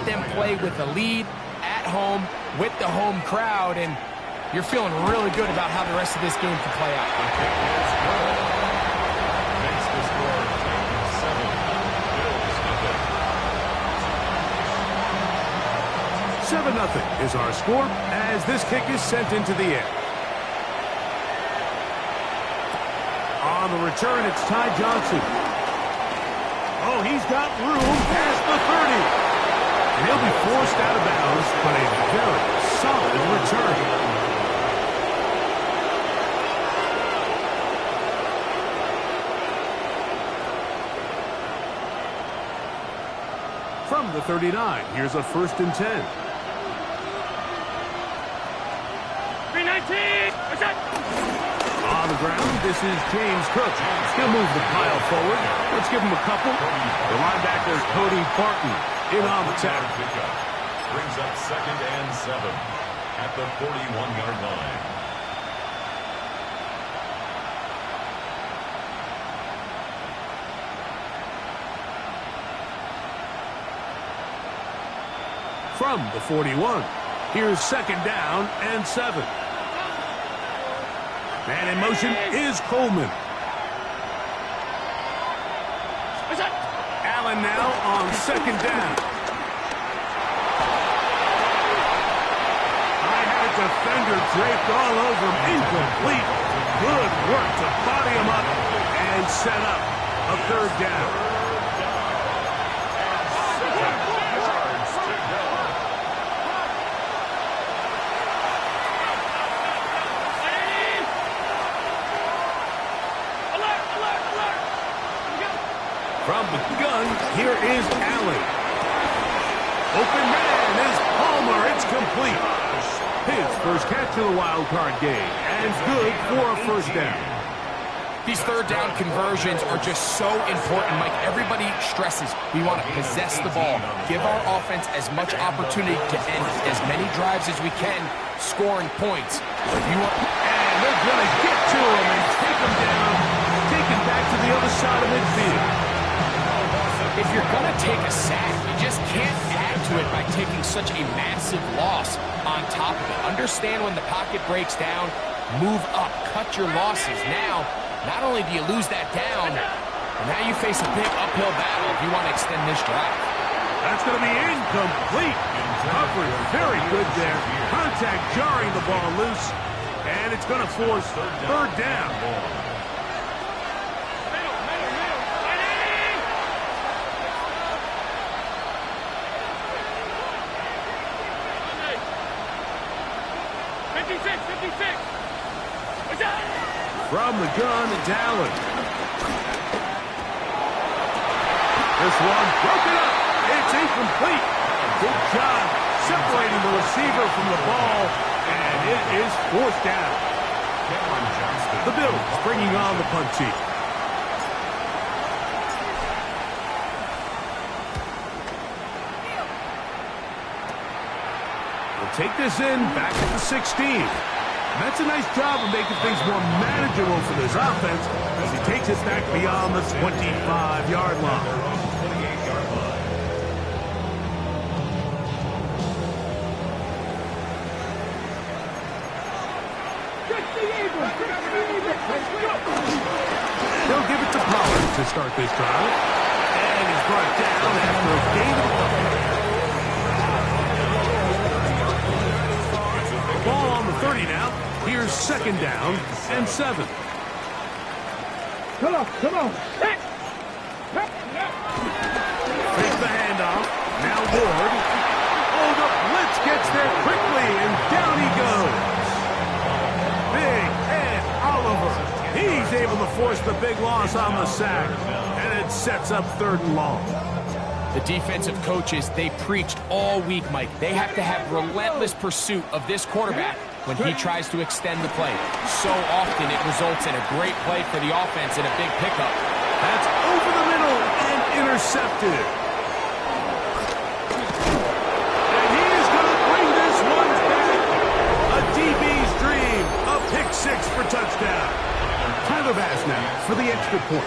them play with a lead at home with the home crowd, and you're feeling really good about how the rest of this game can play out. Makes the score 7-0 is our score as this kick is sent into the air. On the return, it's Ty Johnson. Oh, he's got room past the 30. And he'll be forced out of bounds, but a very solid return. From the 39, here's a 1st and 10. 319! What's that? On the ground, this is James Cook. He'll move the pile forward. Let's give him a couple. The linebacker, Cody Barton, in on the tackle. Brings up 2nd and 7 at the 41-yard line. From the 41, here's 2nd down and 7. Man in motion is Coleman. Allen now on 2nd down. I had a defender draped all over him. Incomplete. Good work to body him up and set up a 3rd down. From the gun, here is Allen. Open man is Palmer. It's complete. His first catch of the wild card game. And good for a 1st down. These 3rd down conversions are just so important, Mike. Everybody stresses we want to possess the ball, give our offense as much opportunity to end as many drives as we can, scoring points. And they're going to get to him and take him down, take him back to the other side of midfield. If you're going to take a sack, you just can't add to it by taking such a massive loss on top of it. Understand when the pocket breaks down, move up, cut your losses. Now, not only do you lose that down, but now you face a big uphill battle if you want to extend this drive. That's going to be incomplete. Coverage very good there. Contact jarring the ball loose, and it's going to force 3rd down. From the gun, it's Allen. This one broken up. It's incomplete. Good job separating the receiver from the ball, and it is 4th down. The Bills bringing on the punt team. We'll take this in back at the 16. That's a nice job of making things more manageable for this offense as he takes it back beyond the 25-yard line. They'll give it to Pollard to start this drive. And he's brought down after a gain of 5. Ball on the 30 now. Here's 2nd down and 7. Come on. Take the handoff. Now Ward. Oh, the blitz gets there quickly, and down he goes. Big Ed Oliver. He's able to force the big loss on the sack, and it sets up 3rd and long. The defensive coaches, they preached all week, Mike. They have to have relentless pursuit of this quarterback when he tries to extend the play. So often it results in a great play for the offense and a big pickup. That's over the middle and intercepted. And he is going to bring this one back. A DB's dream. A pick 6 for touchdown. Tyler Bass now for the extra point.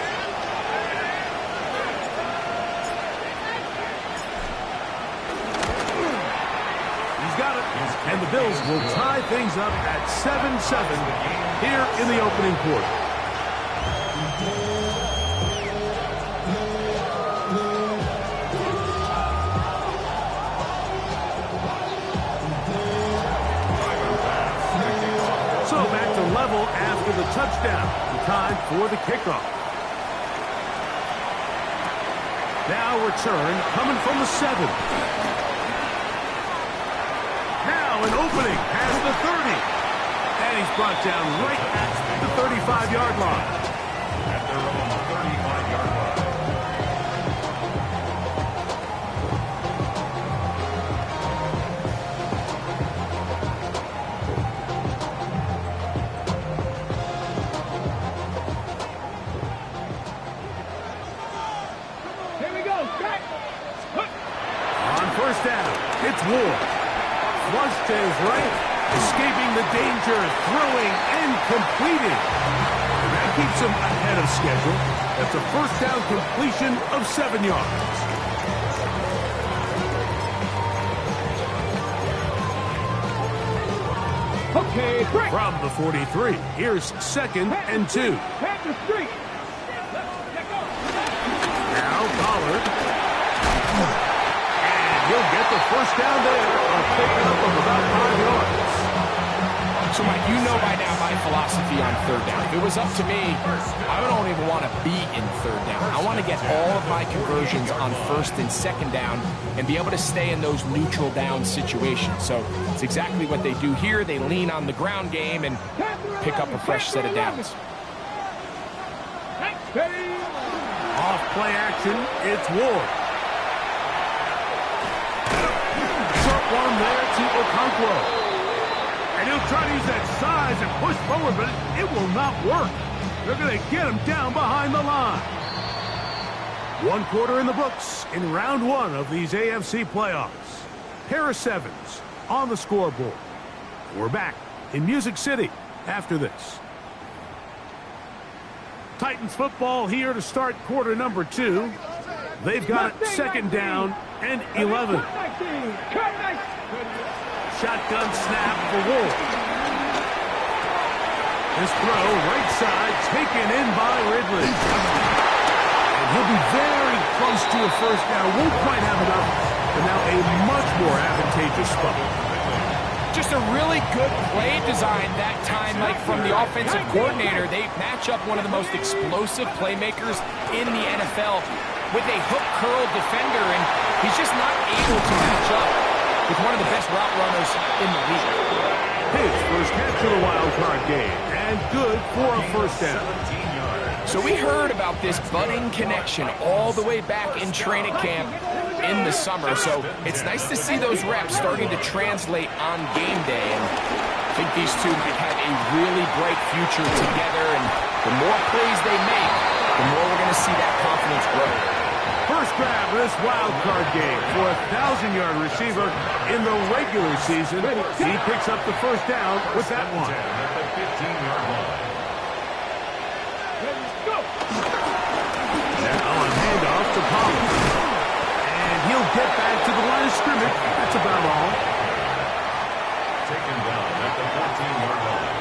And the Bills will tie things up at 7-7 here in the opening quarter. So back to level after the touchdown. Time for the kickoff. Now return coming from the 7. Now an opening past the 30. And he's brought down right at the 35-yard line. At their own 35-yard line. First down, it's Ward. Flush to his right, escaping the danger, throwing and completing. And that keeps him ahead of schedule. That's a first down completion of 7 yards. Okay, break. From the 43, here's 2nd and 2. Pass the street. Now Pollard. He'll get the first down there, picking up of about 5 yards. So, Mike, you know by now my philosophy on third down. If it was up to me, I don't even want to be in third down. I want to get all of my conversions on first and second down and be able to stay in those neutral down situations. So it's exactly what they do here. They lean on the ground game and pick up a fresh set of downs. Off play action, it's Ward. One there to Okonkwo. And he'll try to use that size and push forward, but it will not work. They're going to get him down behind the line. 1 quarter in the books in round 1 of these AFC playoffs. Harris Evans on the scoreboard. We're back in Music City after this. Titans football here to start quarter number 2. They've got it 2nd down and 11. Shotgun snap for Ward. This throw, right side, taken in by Ridley. And he'll be very close to a first down. Won't quite have enough, but now a much more advantageous spot. Just a really good play design that time, like from the offensive coordinator. They match up one of the most explosive playmakers in the NFL with a hook curl defender, and he's just not able to match up with one of the best route runners in the league. His first catch of the wild card game, and good for a first down. So we heard about this budding connection all the way back in training camp in the summer. So it's nice to see those reps starting to translate on game day. And I think these two might have a really bright future together. And the more plays they make, the more we're going to see that confidence grow. First grab of this wild card game for a 1,000-yard receiver in the regular season. He picks up the first down with that one. At the 15-yard line. Now on handoff to Pollard. And he'll get back to the line of scrimmage. That's about all. Taken down at the 14-yard line.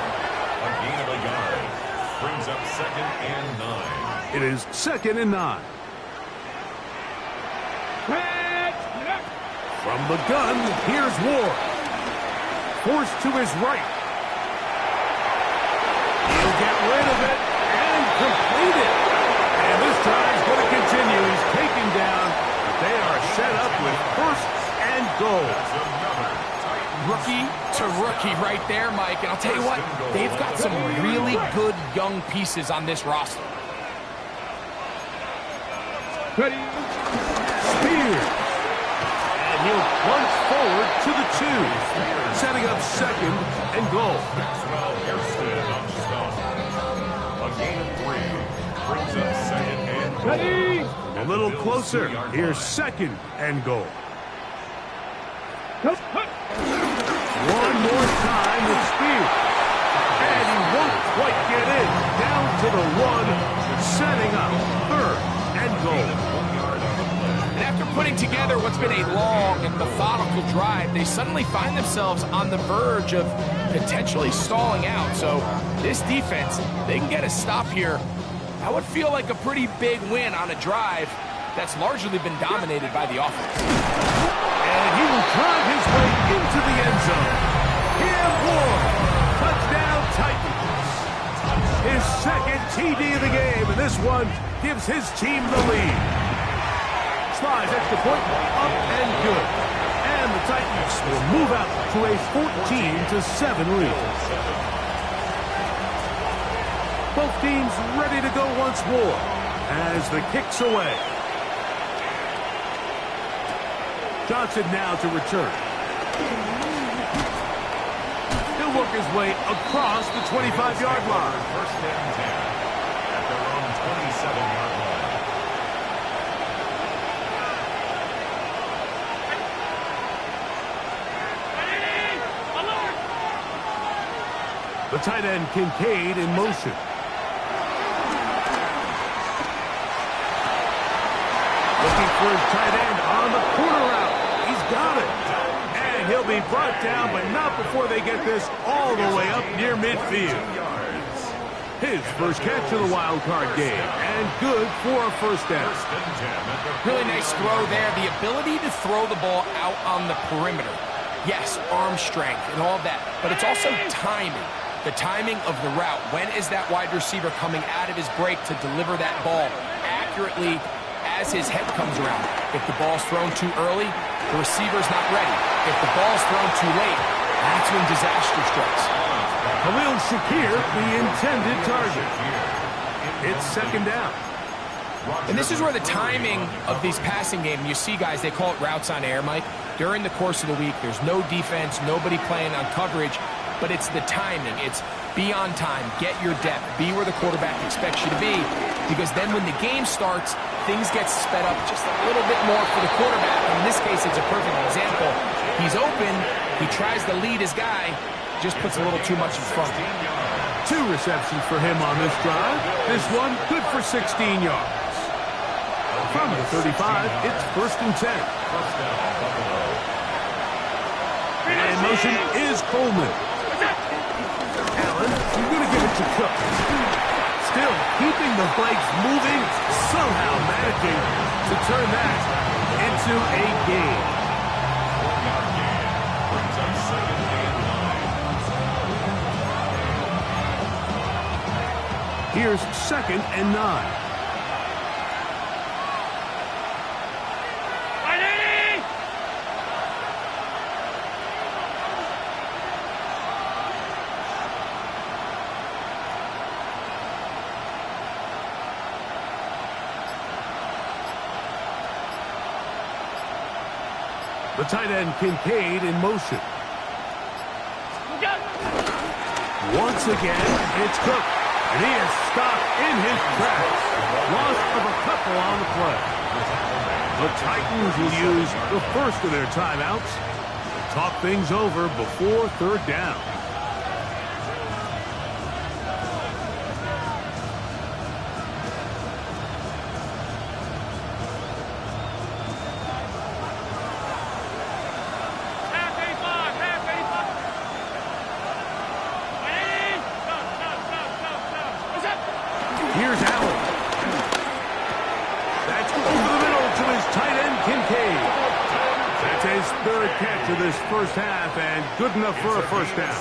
A gain of a yard. Brings up 2nd and 9. It is 2nd and 9. From the gun, here's Ward. Forced to his right. He'll get rid of it and complete it. And this drive's going to continue. He's taken down, but they are set up with firsts and goals. Rookie to rookie right there, Mike. And I'll tell you what, they've got some really good young pieces on this roster. Spears. And he'll plunge forward to the 2, setting up 2nd and goal. Maxwell Hairston on the stop. A gain of 3. Brings up 2nd and goal. A little closer. Here's 2nd and goal. One more time with Spears. And he won't quite get in. Down to the 1, setting up 3rd and goal. And after putting together what's been a long and methodical successful drive, they suddenly find themselves on the verge of potentially stalling out. So this defense, they can get a stop here. That would feel like a pretty big win on a drive that's largely been dominated by the offense. And he will drive his way into the end zone. Cam Ward, touchdown Titans. His second TD of the game, and this one gives his team the lead. Slides extra point, up and good. And the Titans will move out to a 14-7 lead. Both teams ready to go once more as the kick's away. Johnson now to return. He'll work his way across the 25-yard line. First and 10 at their own 27-yard line. The tight end Kincaid in motion. Looking for his tight end on the corner route. He's got it. And he'll be brought down, but not before they get this all the way up near midfield. His first catch of the wild card game, and good for a first down. Really nice throw there. The ability to throw the ball out on the perimeter. Yes, arm strength and all that, but it's also timing. The timing of the route. When is that wide receiver coming out of his break to deliver that ball accurately as his head comes around? If the ball's thrown too early, the receiver's not ready. If the ball's thrown too late, that's when disaster strikes. Khalil Shakir, the intended target. It's second down. And this is where the timing of these passing games, you see guys, they call it routes on air, Mike. During the course of the week, there's no defense, nobody playing on coverage, but it's the timing. It's be on time, get your depth, be where the quarterback expects you to be, because then when the game starts, things get sped up just a little bit more for the quarterback. In this case, it's a perfect example. He's open, he tries to lead his guy, just puts a little too much in front. 2 receptions for him on this drive. This one good for 16 yards. From the 35, it's first and 10. And in motion is Coleman. Allen, you're going to give it to Cook. Still keeping the legs moving, somehow managing to turn that into a gain. Brings up second and 9. Here's second and 9. The tight end Kincaid in motion. Once again, it's Cook. And he is stopped in his tracks. Loss of a couple on the play. The Titans will use the first of their timeouts to talk things over before third down. Here's Allen. That's over the middle to his tight end, Kincaid. That's his third catch of this first half, and good enough for a first down.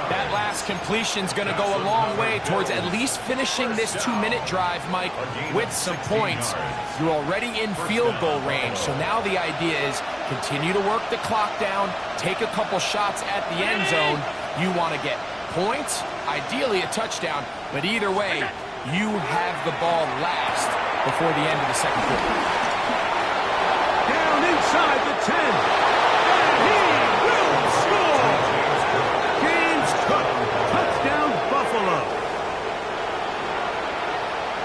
That last completion's going to go a long way towards at least finishing this 2-minute drive, Mike, with some points. You're already in field goal range, so now the idea is continue to work the clock down, take a couple shots at the end zone. You want to get points, ideally a touchdown, but either way, you have the ball last before the end of the second quarter. Down inside the 10. And he will score. James Cook, touchdown Buffalo.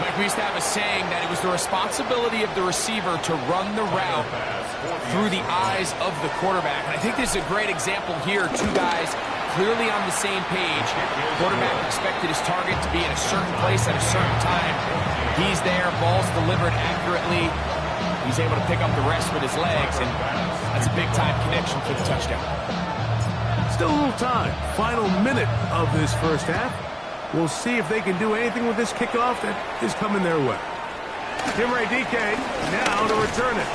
Mike, we used to have a saying that it was the responsibility of the receiver to run the route through the eyes of the quarterback. And I think this is a great example here. 2 guys clearly on the same page. Quarterback expected his target to be in a certain place at a certain time. He's there, ball's delivered accurately. He's able to pick up the rest with his legs, and that's a big-time connection for the touchdown. Still a little time. Final minute of this first half. We'll see if they can do anything with this kickoff that is coming their way. Timray Dike now to return it.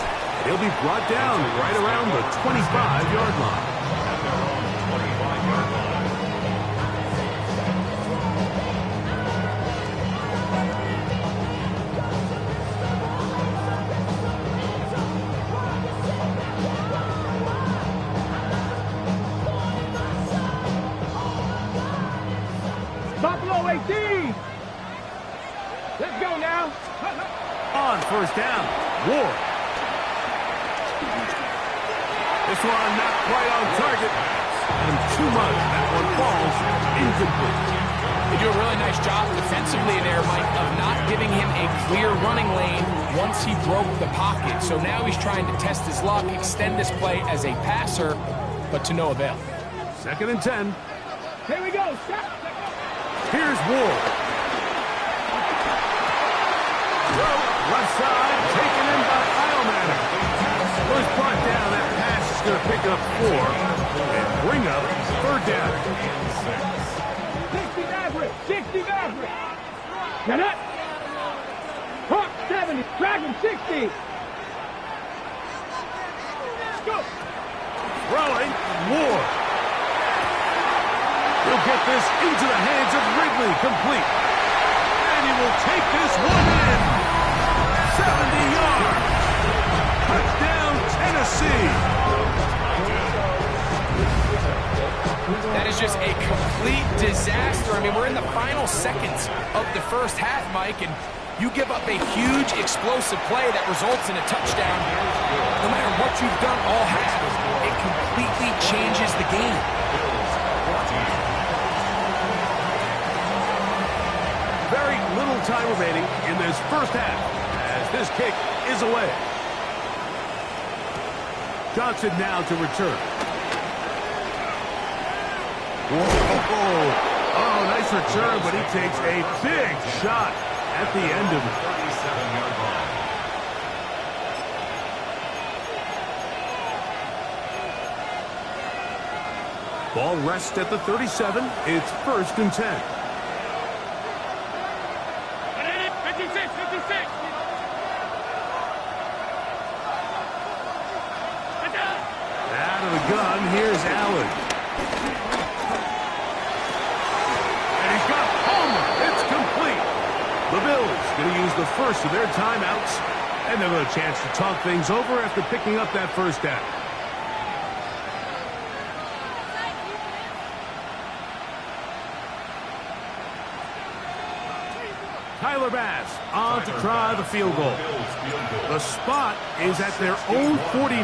He'll be brought down right around the 25-yard line. At their own 25-yard line. Buffalo 18. Let's go now. On first down, Ward. This one not quite on target. And too much. That one falls incomplete. They do a really nice job defensively there, Mike, of not giving him a clear running lane once he broke the pocket. So now he's trying to test his luck, extend this play as a passer, but to no avail. 2nd and 10. Here we go. Stop. Here's Ward. Left side, taken in by Eilmatter. Was brought down. That pass is going to pick up 4 and bring up 3rd down. 60 average. 60 average. Get up. Hawk 70. Dragon 60. Go. Throwing, Ward. He'll get this into the hands of Ridley, complete. And he will take this one in. 70 yards. Touchdown, Tennessee. That is just a complete disaster. I mean, we're in the final seconds of the first half, Mike, and you give up a huge explosive play that results in a touchdown. No matter what you've done all half, it completely changes the game. Very little time remaining in this first half as this kick is away. Johnson now to return. Whoa. Oh, nice return, but he takes a big shot at the end of it. 37-yard line. Ball rests at the 37. It's 1st and 10. 56. Out of the gun, here's Allen. And he's got Palmer. It's complete. The Bills going to use the first of their timeouts. And they'll have a chance to talk things over after picking up that first down. Tyler Bass on to try the field goal. The spot is at their own 49,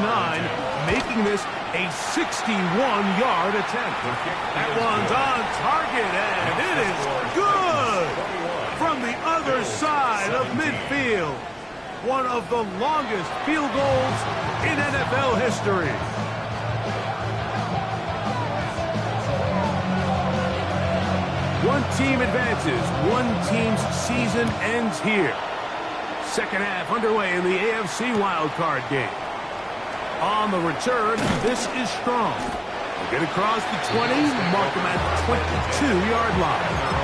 making this a 61-yard attempt. That one's on target, and it is good from the other side of midfield. One of the longest field goals in NFL history. One team advances. One team's season ends here. Second half underway in the AFC wildcard game. On the return, this is Strong. Get across the 20, mark him at the 22-yard line.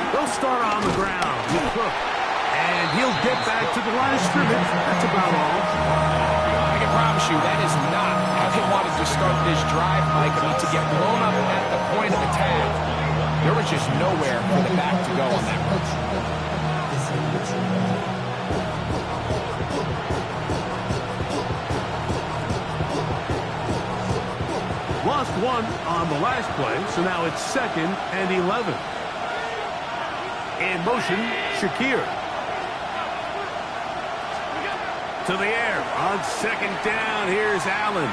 They'll start on the ground with Cook. And he'll get back to the line of scrimmage. That's about all. I can promise you that is not how they wanted to start this drive, Mike. I mean, to get blown up at the point of attack, there was just nowhere for the back to go on that one. Lost one on the last play, so now it's 2nd and 11. In motion, Shakir. To the air on 2nd down. Here's Allen.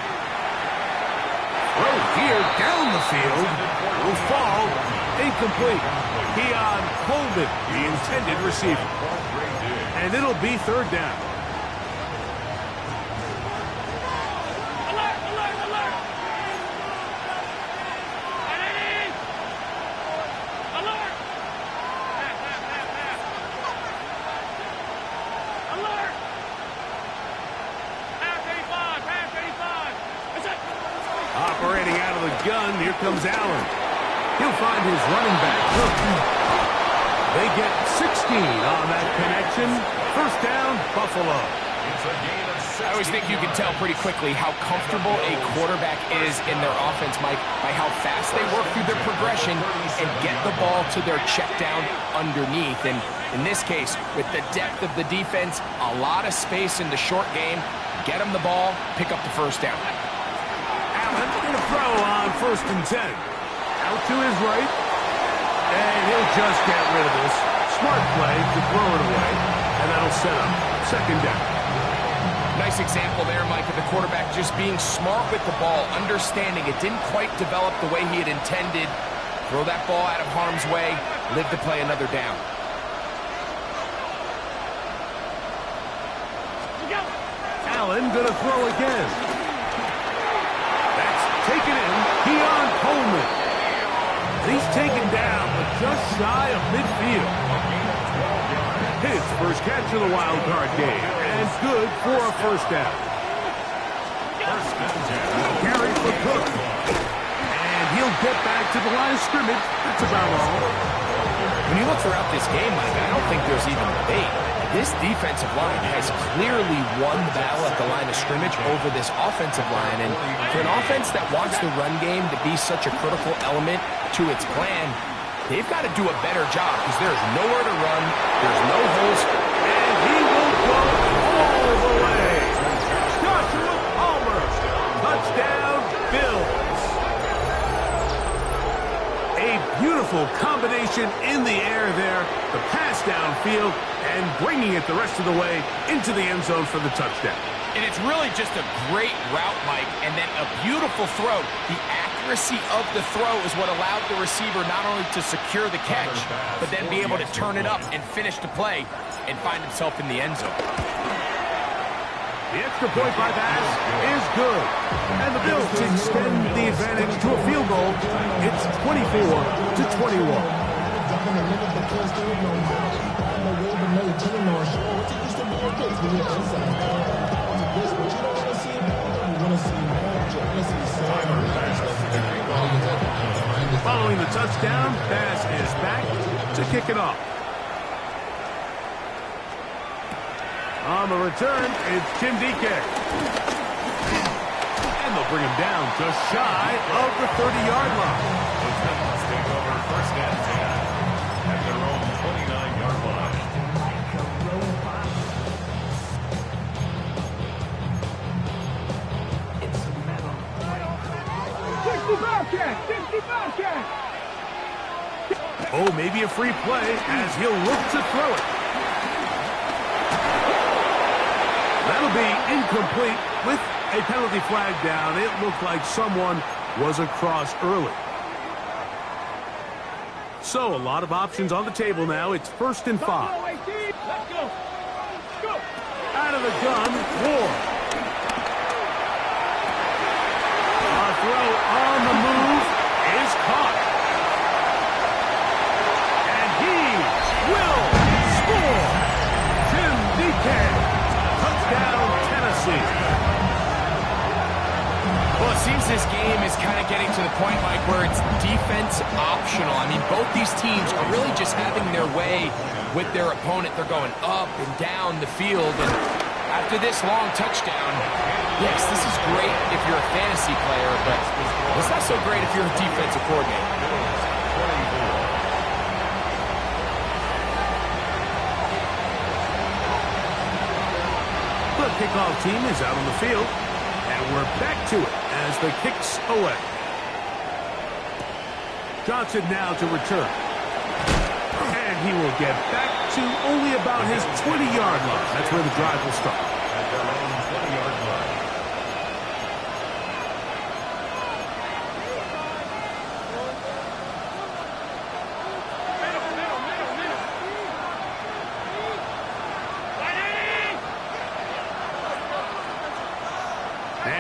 Throw here down the field. Will fall. Incomplete. Keon Coleman, the intended receiver. And it'll be third down. Alert, alert, alert! Ready? Alert! Alert! Pass 85, pass 85. That's it. Operating out of the gun, here comes Allen. He'll find his running back. They get 16 on that connection. First down, Buffalo. I always think you can tell pretty quickly how comfortable a quarterback is in their offense, Mike, by how fast they work through their progression and get the ball to their check down underneath. And in this case, with the depth of the defense, a lot of space in the short game, get them the ball, pick up the first down. Allen going to throw on 1st and 10. Out to his right. And he'll just get rid of this. Smart play to throw it away. And that'll set up 2nd down. Nice example there, Mike, of the quarterback just being smart with the ball, understanding it didn't quite develop the way he had intended. Throw that ball out of harm's way, live to play another down. Allen going to throw again. That's taken in. Keon Coleman. He's taken down, but just shy of midfield. His first catch of the wild card game, and good for a first down. Carry for Cook. And he'll get back to the line of scrimmage. That's about all. When you look throughout this game, Mike, I don't think there's even debate. This defensive line has clearly won the battle at the line of scrimmage over this offensive line. And for an offense that wants the run game to be such a critical element to its plan, they've got to do a better job because there's nowhere to run, there's no holes. And he will go all the way. Joshua Palmer. Touchdown, Bills. A beautiful combination in the air there. The pass downfield and bringing it the rest of the way into the end zone for the touchdown. And it's really just a great route, Mike, and then a beautiful throw. The accuracy of the throw is what allowed the receiver not only to secure the catch, but then be able to turn it up and finish the play and find himself in the end zone. The extra point by pass is good. And the Bills extend the advantage to a field goal. It's 24-21. Following the touchdown, pass is back to kick it off. On the return, it's Tim DK. And they'll bring him down just shy of the 30-yard line. The Titans take over 1st and 10 at their own 29-yard line. Oh, maybe a free play as he'll look to throw it. That'll be incomplete with a penalty flag down. It looked like someone was across early. So a lot of options on the table now. It's 1st and 5. Let's go. Go. Out of the gun, Ward. A throw on the move is caught. And he will score. Tim DK. Touchdown, Tennessee. Well, it seems this game is kind of getting to the point, Mike, where it's defense optional. I mean, both these teams are really just having their way with their opponent. They're going up and down the field. And after this long touchdown, yes, this is great if you're a fantasy player, but it's not so great if you're a defensive coordinator. The kickoff team is out on the field, and we're back to it as the kick's away. Johnson now to return. And he will get back to only about his 20-yard line. That's where the drive will start. At their own 20-yard line.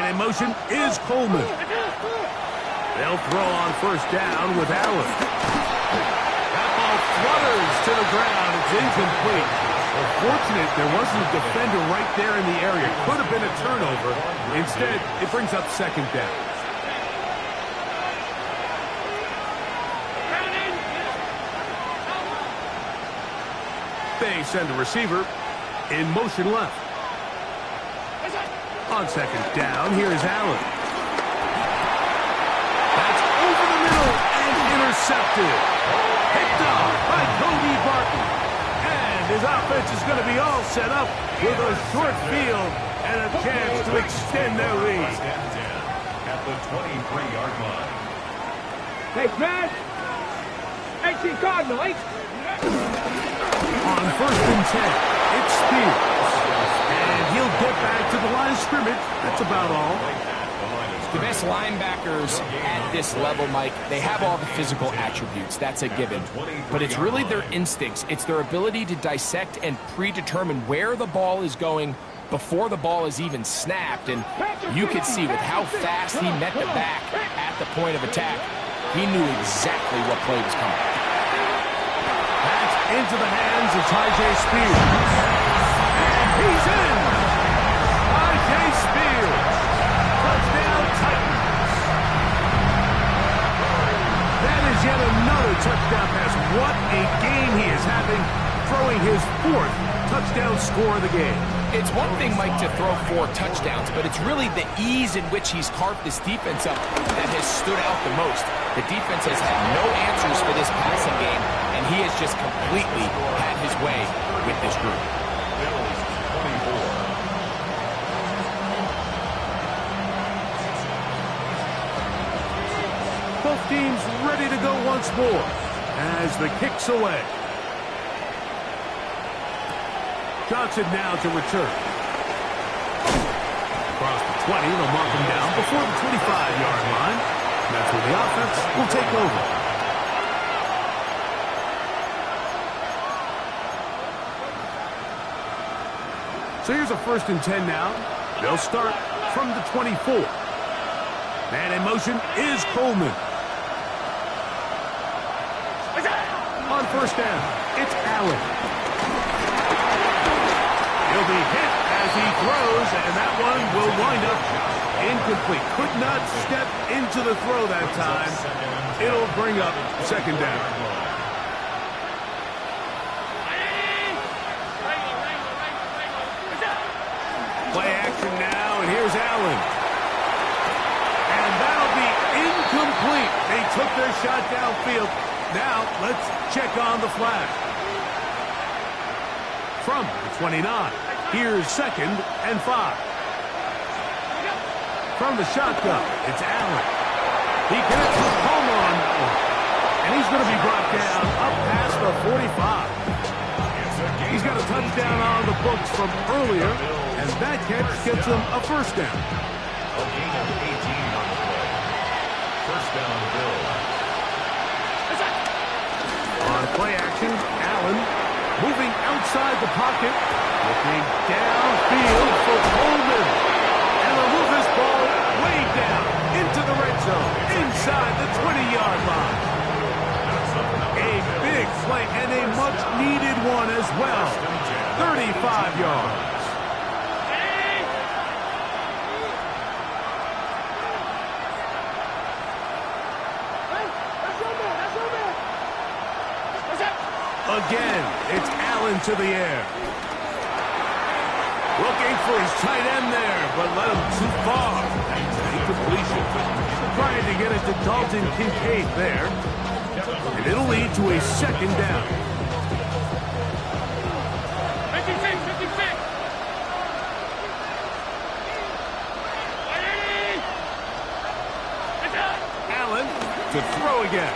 Man in motion is Coleman. They'll throw on first down with Allen. That ball flutters to the ground. It's incomplete. Well, fortunate there wasn't a defender right there in the area. Could have been a turnover. Instead, it brings up second down. They send a receiver in motion left. On second down, here's Allen. That's over the middle and intercepted. Picked off by Cody Barton. And his offense is going to be all set up with a short field and a chance to extend their lead. At the 23-yard line. Thanks, man. AC Cardinal, On first and 10, it's Spears. And he'll get back to the line of scrimmage. That's about all. The best linebackers at this level, Mike, they have all the physical attributes. That's a given. But it's really their instincts. It's their ability to dissect and predetermine where the ball is going before the ball is even snapped. And you could see with how fast he met the back at the point of attack, he knew exactly what play was coming. That's into the hands of Tyjae Spears. And he's in! Tyjae Spears. Touchdown Titans. That is yet another touchdown pass. What a game he is having, throwing his fourth touchdown score of the game. It's one thing, Mike, to throw 4 touchdowns, but it's really the ease in which he's carved this defense up that has stood out the most. The defense has had no answers for this passing game, and he has just completely had his way with this group. Bills 24. Both teams ready to go once more as the kick's away. Johnson now to return. Across the 20, they'll mark him down before the 25-yard line. That's where the offense will take over. So here's a first and 10 now. They'll start from the 24. Man in motion is Coleman. On first down, it's Allen. He'll be hit as he throws, and that one will wind up incomplete. Could not step into the throw that time. It'll bring up second down. Play action now, and here's Allen. And that'll be incomplete. They took their shot downfield. Now, let's check on the flag. From the 29, here's second and 5. From the shotgun, it's Allen. He connects with Palmer on that one. And he's going to be brought down up past the 45. He's got a touchdown on the books from earlier, and that catch gets him a first down. A gain of 18 on the play. First down, Bills. On play action, Allen moving outside the pocket, looking downfield for Coleman. And they'll move this ball way down into the red zone, inside the 20-yard line. A big play and a much-needed one as well. 35 yards. Again, it's Allen to the air. Looking for his tight end there, but let him too far. Incompletion. Trying to get it to Dalton Kincaid there. And it'll lead to a second down. 56, 56. Allen to throw again.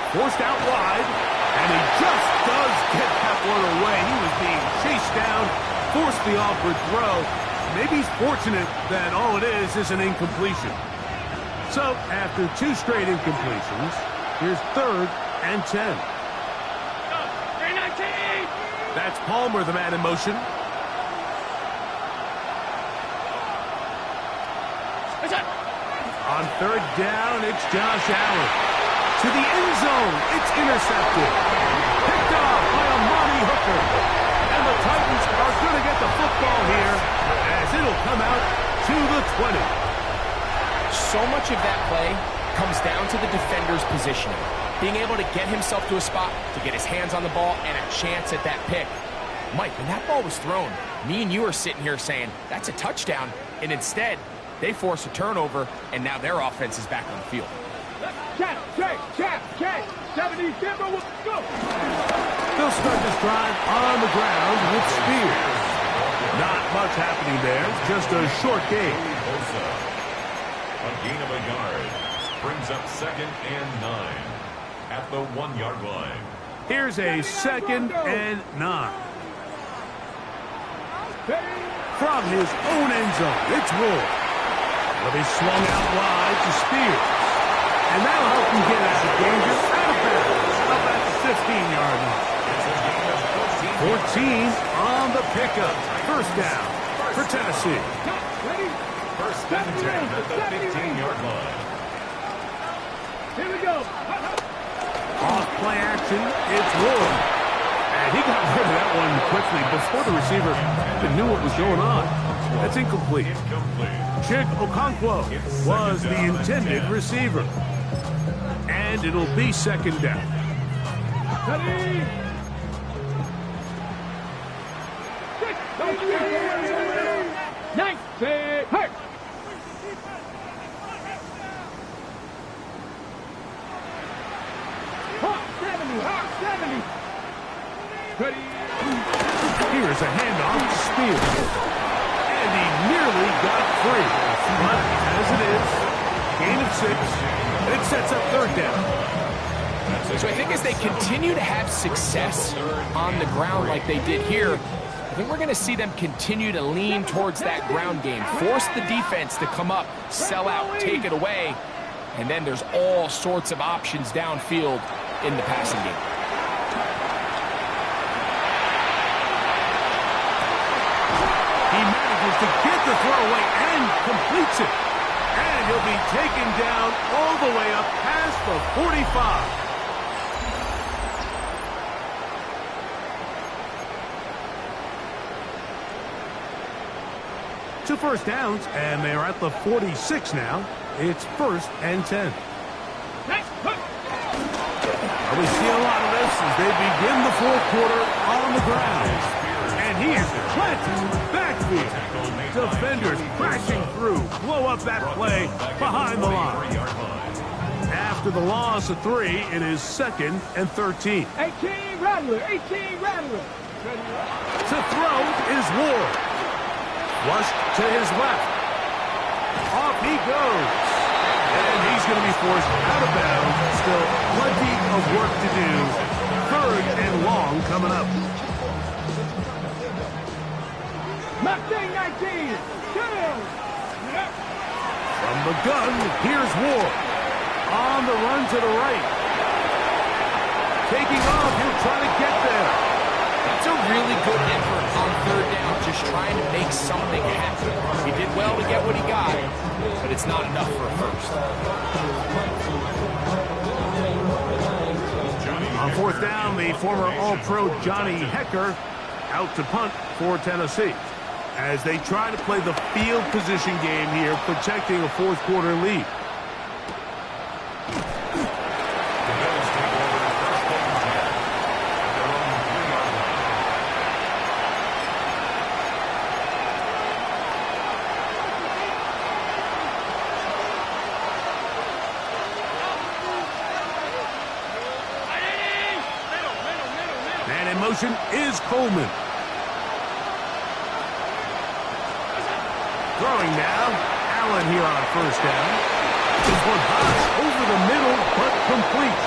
Forced out wide, and he just does get that one away. He was being chased down, forced the awkward throw. Maybe he's fortunate that all it is an incompletion. So, after 2 straight incompletions, here's third and 10. 319. That's Palmer, the man in motion. On third down, it's Josh Allen. To the end zone, it's intercepted. Picked off by Amani Hooker. And the Titans are going to get the football here as it'll come out to the 20. So much of that play comes down to the defender's positioning. Being able to get himself to a spot, to get his hands on the ball, and a chance at that pick. Mike, when that ball was thrown, me and you are sitting here saying, that's a touchdown. And instead, they force a turnover, and now their offense is back on the field. Check. 70, Denver will go. They'll start this drive on the ground with Spears. Not much happening there, just a short game. A gain of a yard. Brings up 2nd and 9 at the 1-yard line. Here's a 2nd and 9. From his own end zone, it's Wood. Will be swung out wide to Spears. And that'll help him get out of danger, out of bounds, up at the 15-yard line. 14 on the pickup. First down for Tennessee. First and 10 at the 15-yard line. Here we go. Off play action, it's Wood. And he got rid of that one quickly before the receiver even knew what was going on. That's incomplete. Chig Okonkwo was the intended receiver. And it'll be 2nd down. Ready? Nice. Hurt. Hawk 70. Ready? Here's a handoff to Spears. And he nearly got free. But as it is, gain of 6. It sets up 3rd down. So I think as they continue to have success on the ground like they did here, I think we're going to see them continue to lean towards that ground game. Force the defense to come up, sell out, take it away. And then there's all sorts of options downfield in the passing game. He manages to get the throw away and completes it. And he'll be taken down all the way up past the 45. Two first downs, and they're at the 46 now. It's 1st and 10. We see a lot of this as they begin the 4th quarter on the ground. And he is planted backfield. Defenders crashing through. Blow up that play behind the line. After the loss of 3, it is 2nd and 13. 18 Rattler. To throw is Ward. Flushed to his left. Off he goes. And he's going to be forced out of bounds. Still plenty of work to do. 3rd and long coming up. Mustang 19. From the gun, here's Ward. On the run to the right. Taking off, he'll try to get there. That's a really good effort on 3rd down, just trying to make something happen. He did well to get what he got, but it's not enough for a first. On 4th down, the former All-Pro Johnny Hekker out to punt for Tennessee as they try to play the field position game here, protecting a 4th quarter lead. And in motion is Coleman. Throwing now, Allen here on 1st down. This one high over the middle, but complete.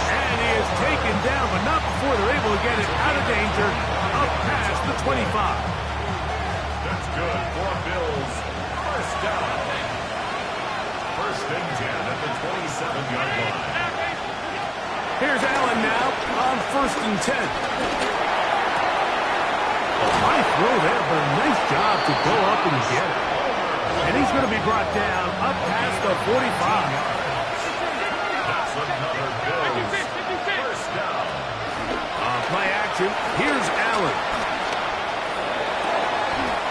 And he is taken down, but not before they're able to get it out of danger, up past the 25. That's good for Bills. 1st down. 1st and 10 at the 27-yard line. Here's Allen now on 1st and 10. A high throw there, but a nice job to go up and get it. And he's going to be brought down up past the 45. That's another Bills first down. On play action, here's Allen.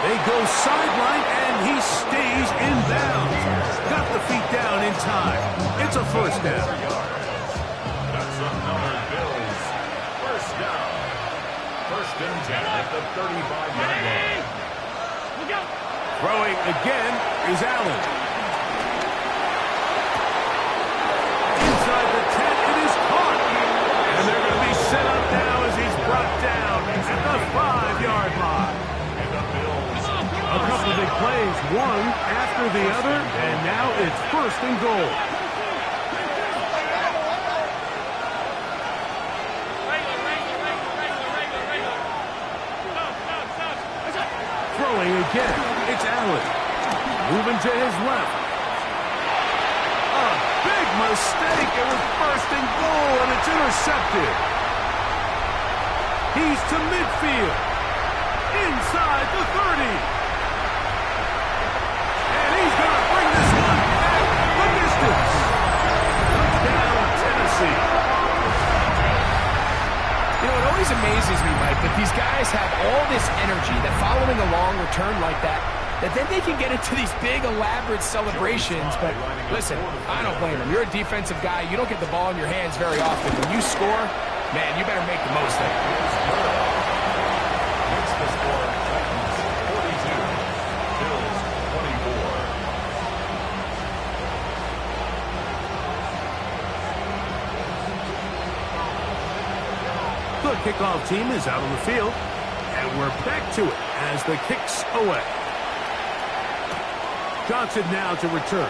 They go sideline, and he stays in bounds. Got the feet down in time. It's a first down. That's another Bills first down. First and 10 at the 35-yard line. Throwing again is Allen. Inside the 10, it is caught. And they're going to be set up now as he's brought down at the 5-yard line. And the Bills. A couple of big plays, one after the other, and now it's first and goal. Throwing again, it's Allen. Moving to his left. A big mistake. It was first and goal, and it's intercepted. He's to midfield. Inside the 30. And he's going to bring this one back the distance. Touchdown, Tennessee. You know, it always amazes me, Mike, that these guys have all this energy, that following a long return like that then they can get into these big, elaborate celebrations. But listen, I don't blame them. You're a defensive guy. You don't get the ball in your hands very often. When you score, man, you better make the most of it. Makes the score Titans 42, Bills 24. The kickoff team is out on the field, and we're back to it as the kick's away. Johnson now to return.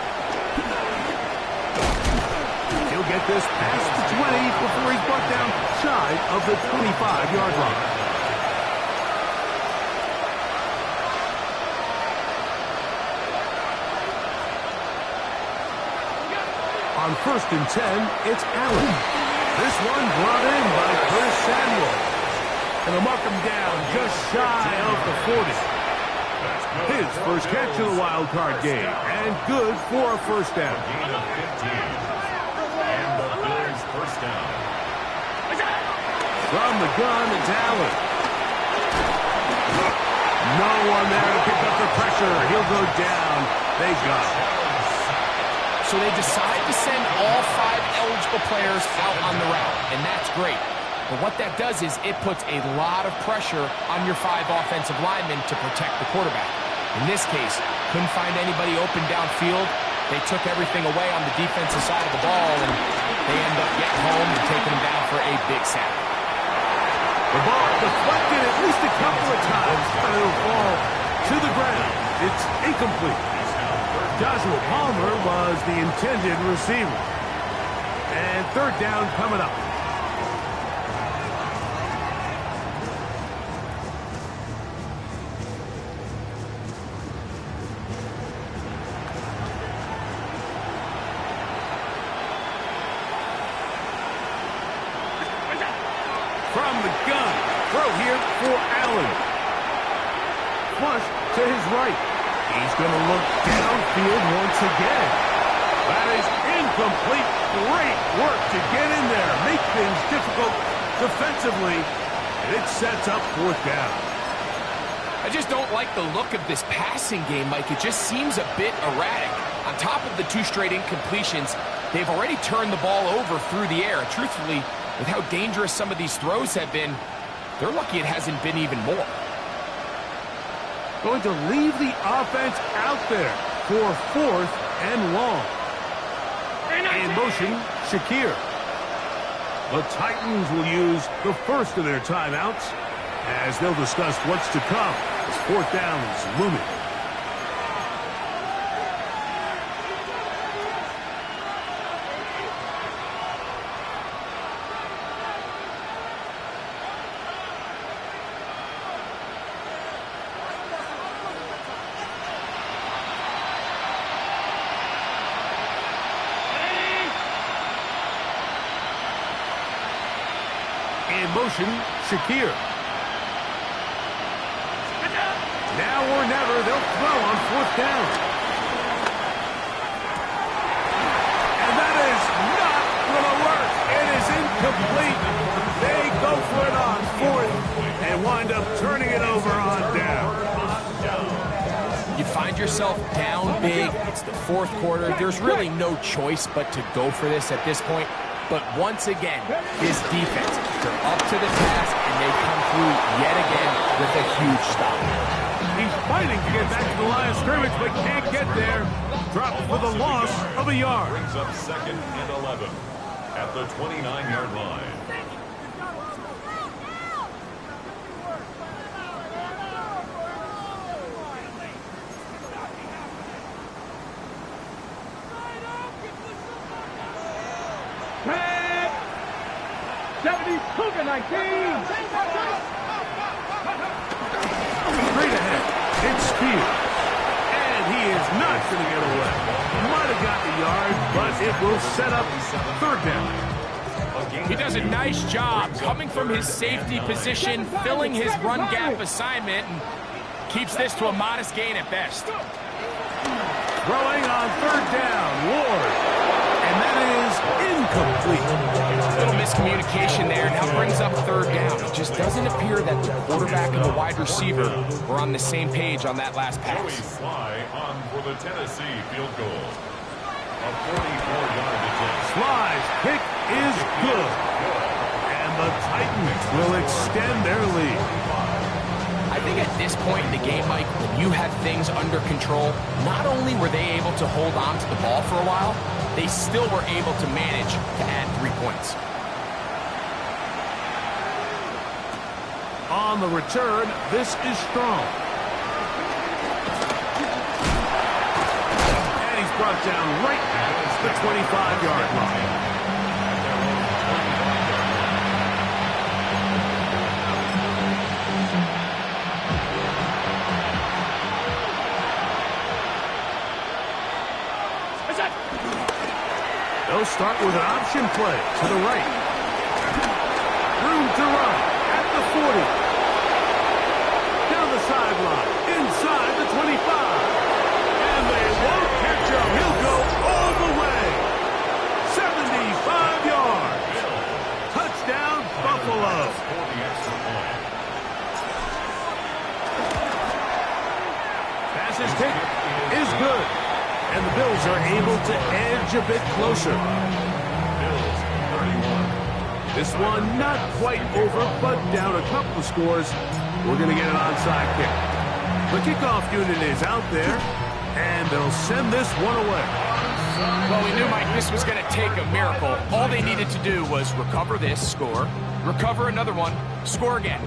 He'll get this past the 20 before he's brought down shy of the 25-yard line. On first and 10, it's Allen. This one brought in by Curtis Samuel. And they'll mark him down just shy of the 40. His first catch of the wild card game, and good for a first down. Gain of 15. And the Bills first down. From the gun, it's Allen. No one there to pick up the pressure. He'll go down. They got it. So they decide to send all 5 eligible players out on the route, and that's great. But what that does is it puts a lot of pressure on your 5 offensive linemen to protect the quarterback. In this case, couldn't find anybody open downfield. They took everything away on the defensive side of the ball, and they end up getting home and taking them down for a big sack. The ball deflected at least a couple of times, but it'll fall to the ground. It's incomplete. Joshua Palmer was the intended receiver. And third down coming up. From the gun, throw here for Allen. Flush to his right. He's going to look downfield once again. That is incomplete. Great work to get in there. Make things difficult defensively. And it sets up fourth down. I just don't like the look of this passing game, Mike. It just seems a bit erratic. On top of the 2 straight incompletions, they've already turned the ball over through the air. Truthfully, with how dangerous some of these throws have been, they're lucky it hasn't been even more. Going to leave the offense out there for fourth and long. In motion, Shakir. The Titans will use the first of their timeouts as they'll discuss what's to come as fourth down is looming. In motion, Shakir. Now or never, they'll throw on fourth down. incomplete. They go for it on fourth and wind up turning it over on down. You find yourself down big. It's the fourth quarter. There's really no choice but to go for this at this point. But once again, this defense, they're up to the task, and they come through yet again with a huge stop. He's fighting to get back to the line of scrimmage, but can't get there. Dropped for the loss of a yard. Brings up 2nd and 11 at the 29-yard line. Tag! 70 Cougar 19! Straight ahead. It's Spears. And he is not going to get away. Might have got the yard, but it will set up third down. He does a nice job coming from his safety position, filling his run gap assignment, and keeps this to a modest gain at best. Throwing on third down, Ward. And that is incomplete. A little miscommunication there. Now brings up third down. It just doesn't appear that the quarterback and the wide receiver were on the same page on that last Joey pass. Sly on for the Tennessee field goal. A 44-yard attempt. Sly's kick is good. And the Titans will extend their lead. I think at this point in the game, Mike, when you had things under control, not only were they able to hold on to the ball for a while, they still were able to manage to add 3 points. On the return, this is Strong. And he's brought down right at the 25-yard line. They'll start with an option play to the right. Room to run at the 40. Down the sideline, inside the 25. And they won't catch him. He'll go all the way. 75 yards. Touchdown, Buffalo. For the extra point. Pass's kick is good. And the Bills are able to edge a bit closer. Bills 31. This one not quite over, but down a couple of scores. We're going to get an onside kick. The kickoff unit is out there, and they'll send this one away. Well, we knew, Mike, this was going to take a miracle. All they needed to do was recover this, score, recover another one, score again.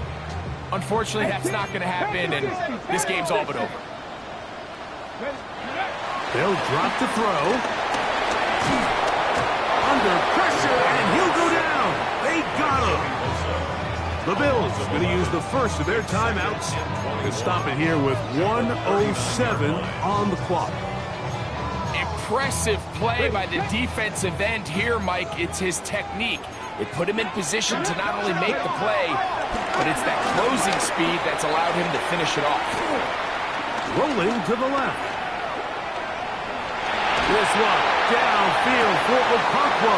Unfortunately, that's not going to happen, and this game's all but over. They'll drop to throw. Under pressure, and he'll go down. They got him. The Bills are going to use the first of their timeouts to stop it here with 1:07 on the clock. Impressive play by the defensive end here, Mike. It's his technique. It put him in position to not only make the play, but it's that closing speed that's allowed him to finish it off. Rolling to the left. This one downfield for Okonkwo.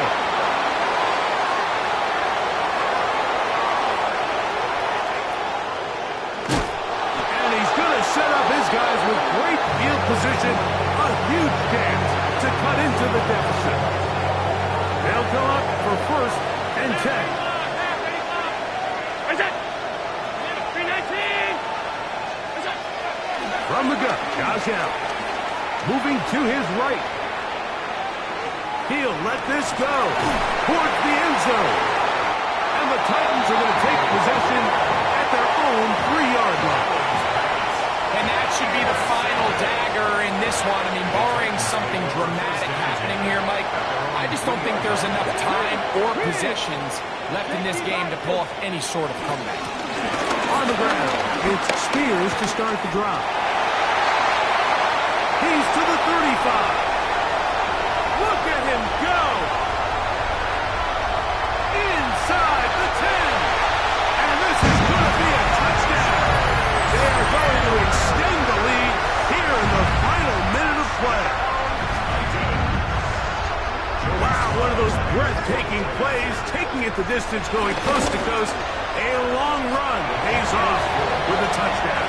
And he's going to set up his guys with great field position. A huge chance to cut into the deficit. They'll come up for 1st and 10. From the gun, Josh Allen. Moving to his right. He'll let this go towards the end zone. And the Titans are going to take possession at their own 3-yard line. And that should be the final dagger in this one. I mean, barring something dramatic happening here, Mike, I just don't think there's enough time or possessions left in this game to pull off any sort of comeback. On the ground, it's Spears to start the drive. He's to the 35. Look at him go. Inside the 10. And this is going to be a touchdown. They are going to extend the lead here in the final minute of play. Wow, one of those breathtaking taking plays, taking it the distance, going coast to coast. A long run pays off with a touchdown.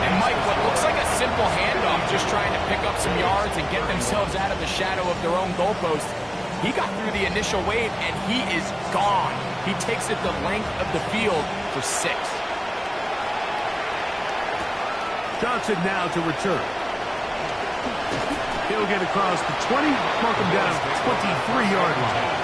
And Mike, what looks like a simple handoff, just trying to pick up some yards and get themselves out of the shadow of their own goalpost. He got through the initial wave, and he is gone. He takes it the length of the field for 6. Johnson now to return. He'll get across the 20, mark him down at the 23-yard line.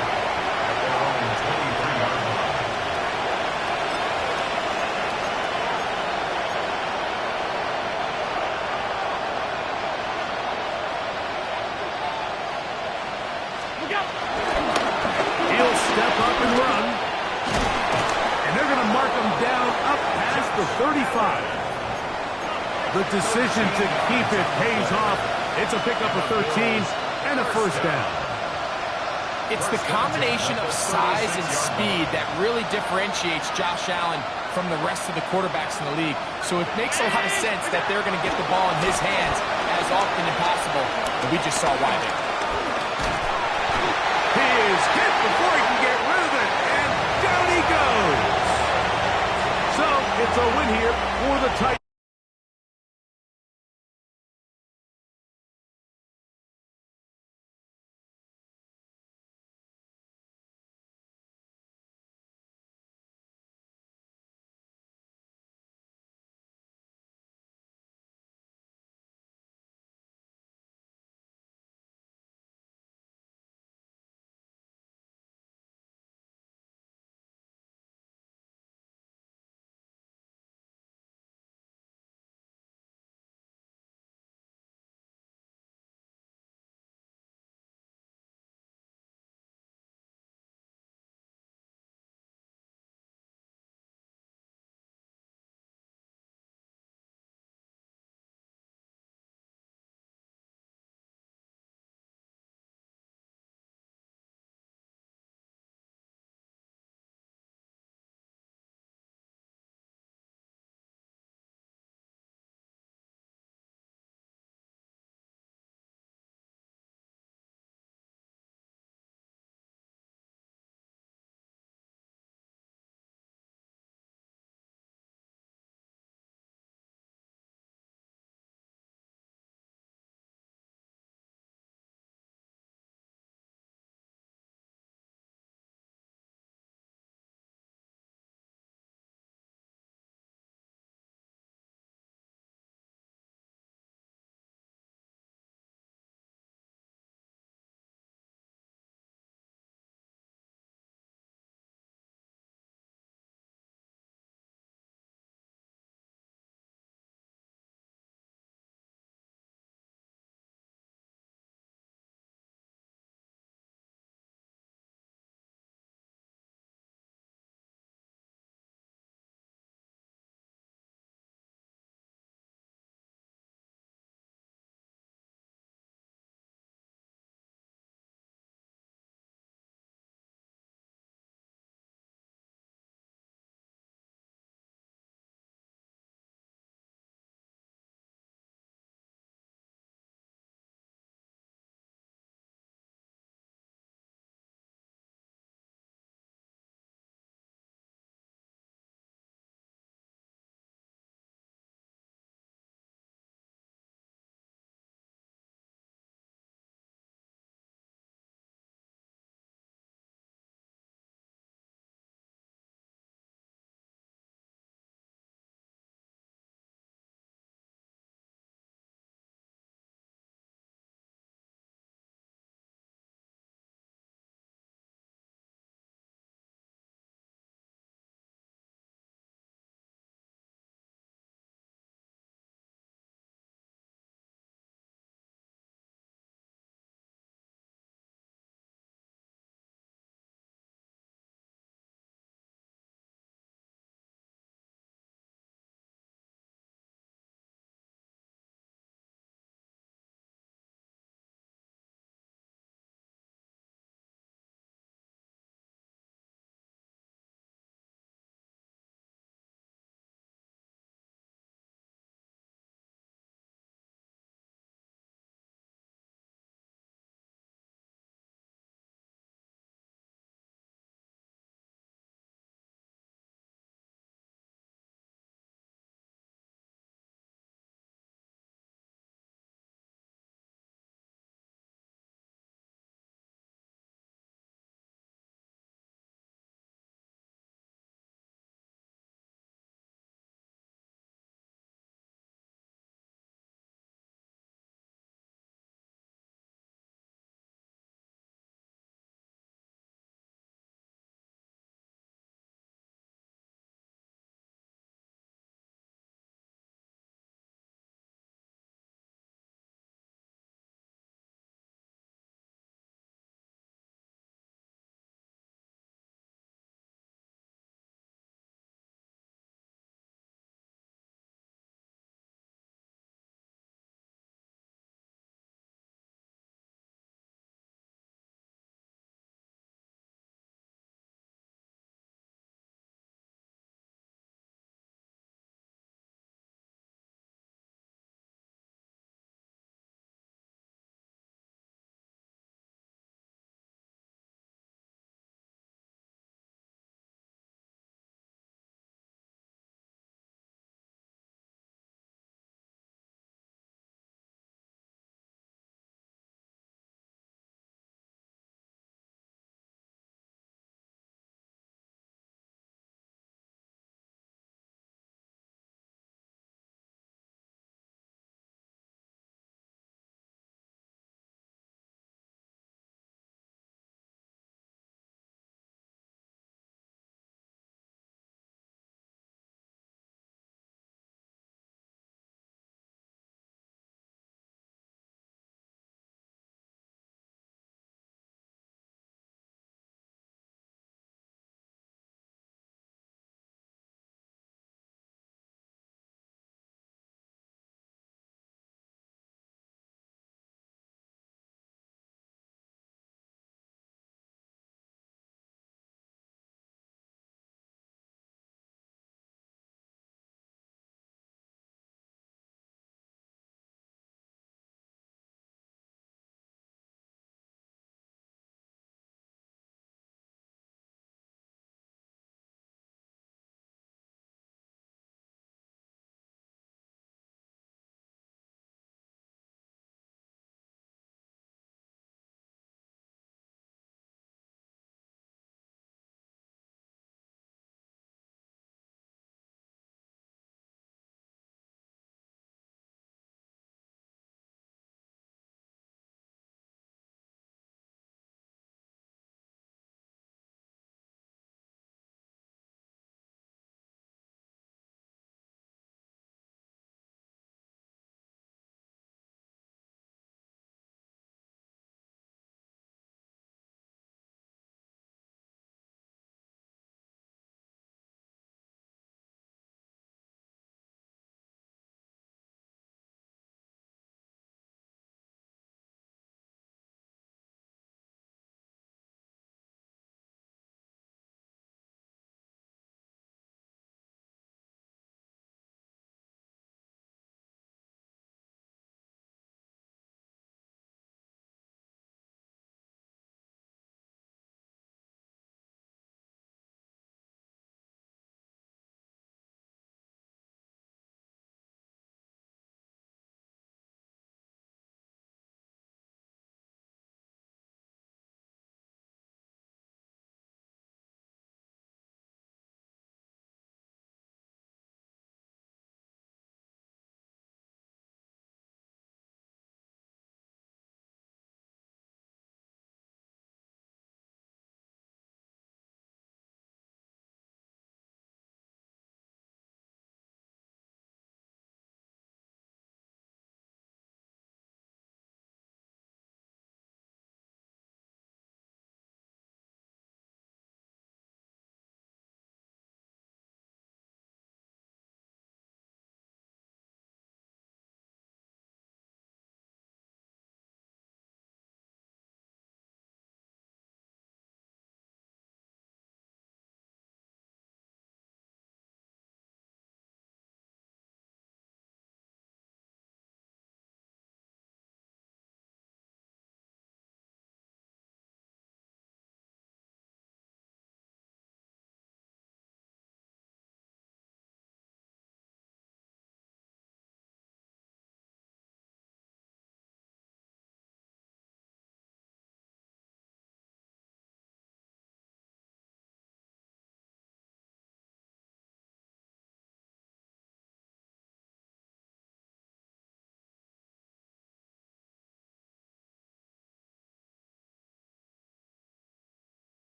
He'll step up and run. And they're going to mark him down up past the 35. The decision to keep it pays off. It's a pickup of 13 and a first down. It's the combination of size and speed that really differentiates Josh Allen from the rest of the quarterbacks in the league. So it makes a lot of sense that they're going to get the ball in his hands as often as possible. And we just saw why there. He is hit before he can get rid of it, and down he goes. So it's a win here for the Titans.